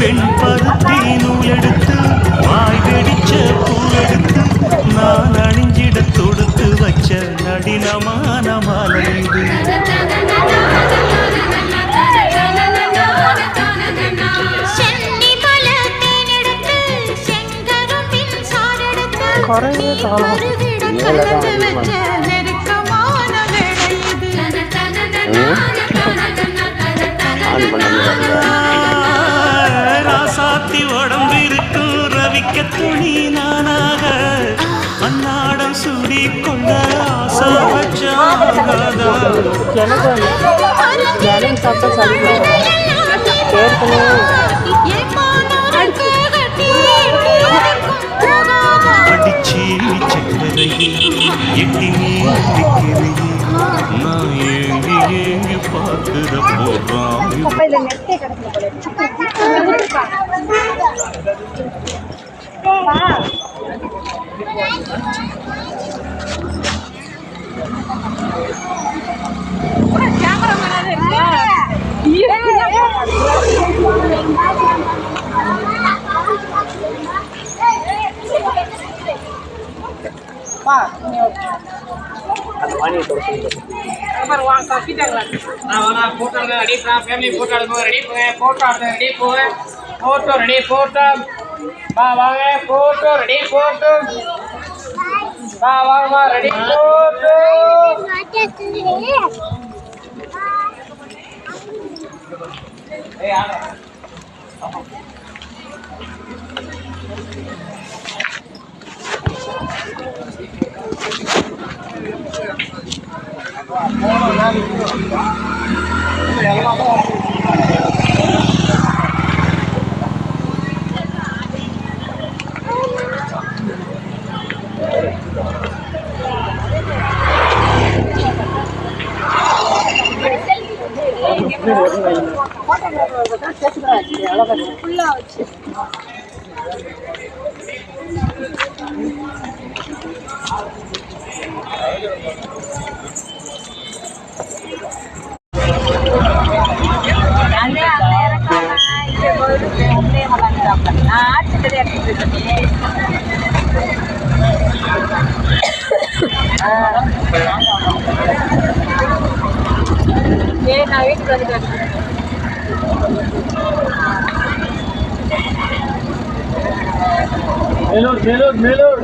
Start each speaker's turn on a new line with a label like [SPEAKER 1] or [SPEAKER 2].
[SPEAKER 1] பெண் பருத்தி நூலெடுத்து வாய் வெடிச்ச பூவெடுத்து நான் அணிஞ்சிட தொடுத்து வச்ச நடினமான மாலை இது. ராசாத்தி உடம்பு இருக்கும் ரவிக்க துணி நானாக அன்னாடம் சூடி கொண்ட ஆசை வச்சாகாதா. அடிச்சி சக்கரையே எட்டி நீட்டிக்கிறையே நான் ஏங்கி ஏங்கி பார்க்கிற போறான்.
[SPEAKER 2] நான் வீட்டுக்கு வந்துட்டேன். மேலூர்